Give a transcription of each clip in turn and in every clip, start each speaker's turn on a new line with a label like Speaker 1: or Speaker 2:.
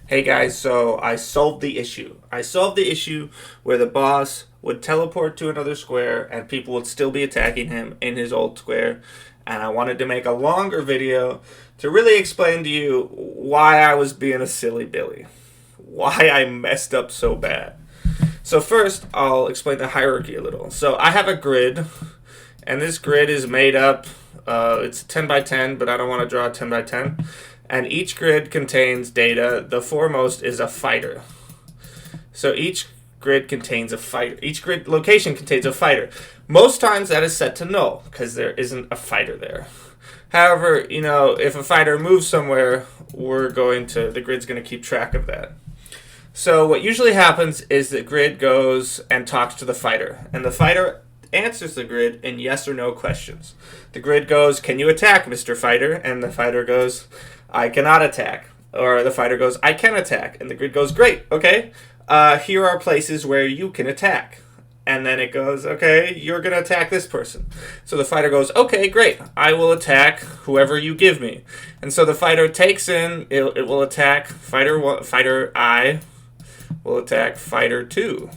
Speaker 1: Hey guys, so I solved the issue. I solved the issue where the boss would teleport to another square and people would still be attacking him in his old square. And I wanted to make a longer video to really explain to you why I was being a silly Billy. Why I messed up so bad. So first, I'll explain the hierarchy a little. So I have a grid, and this grid is made up, it's 10 by 10, but I don't want to draw a 10 by 10. And each grid contains data. The foremost is a fighter. So each grid contains a fighter. Each grid location contains a fighter. Most times that is set to null because there isn't a fighter there. However, if a fighter moves somewhere, the grid's going to keep track of that. So what usually happens is the grid goes and talks to the fighter, and the fighter answers the grid in yes or no questions. The grid goes, "Can you attack, Mr. Fighter?" And the fighter goes, "I cannot attack." Or the fighter goes, "I can attack." And the grid goes, "Great, okay. Here are places where you can attack." And then it goes, "Okay, you're going to attack this person." So the fighter goes, "Okay, great. I will attack whoever you give me." And so the fighter takes it will attack fighter I will attack fighter 2.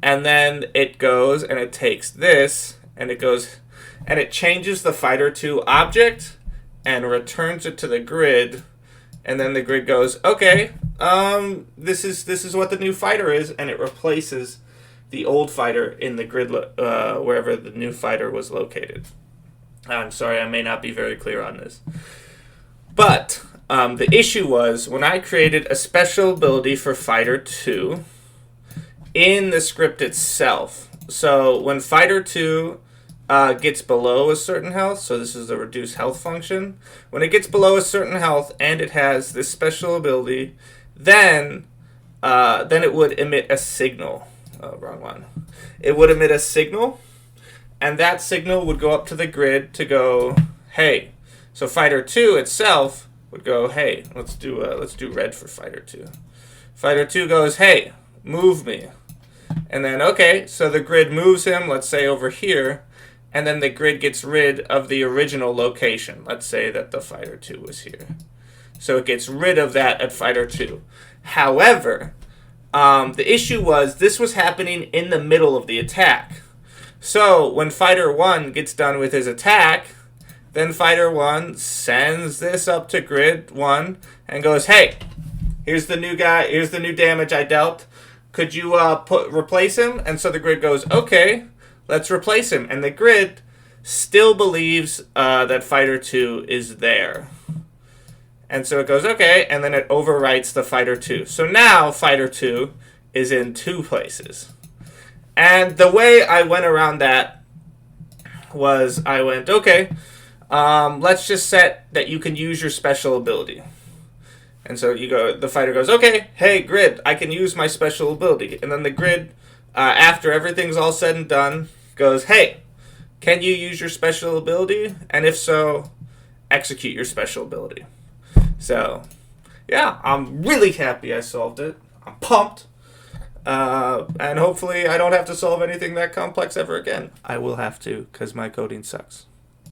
Speaker 1: And then it goes and it takes this and it changes the fighter 2 object and returns it to the grid, and then the grid goes, "Okay, this is what the new fighter is," and it replaces the old fighter in the grid wherever the new fighter was located. I'm sorry, I may not be very clear on this, but the issue was when I created a special ability for fighter 2 in the script itself. So when fighter 2 gets below a certain health, so this is the reduce health function. When it gets below a certain health and it has this special ability, then it would emit a signal. Oh, wrong one. It would emit a signal, and that signal would go up to the grid to go, "Hey." So fighter 2 itself would go, "Hey, let's do red for fighter 2." Fighter 2 goes, "Hey, move me." And then, okay, so the grid moves him, let's say over here, and then the grid gets rid of the original location. Let's say that the fighter 2 was here. So it gets rid of that at fighter 2. However, the issue was this was happening in the middle of the attack. So when fighter 1 gets done with his attack, then fighter 1 sends this up to grid 1 and goes, "Hey, here's the new guy, here's the new damage I dealt. Could you replace him?" And so the grid goes, "Okay, let's replace him." And the grid still believes that fighter 2 is there. And so it goes, "Okay," and then it overwrites the fighter 2. So now fighter 2 is in 2 places. And the way I went around that was I went, "Okay, let's just set that you can use your special ability." And so the fighter goes, "Okay, hey grid, I can use my special ability." And then the grid, after everything's all said and done, goes, "Hey, can you use your special ability? And if so, execute your special ability." So, yeah, I'm really happy I solved it. I'm pumped. And hopefully I don't have to solve anything that complex ever again. I will have to, because my coding sucks.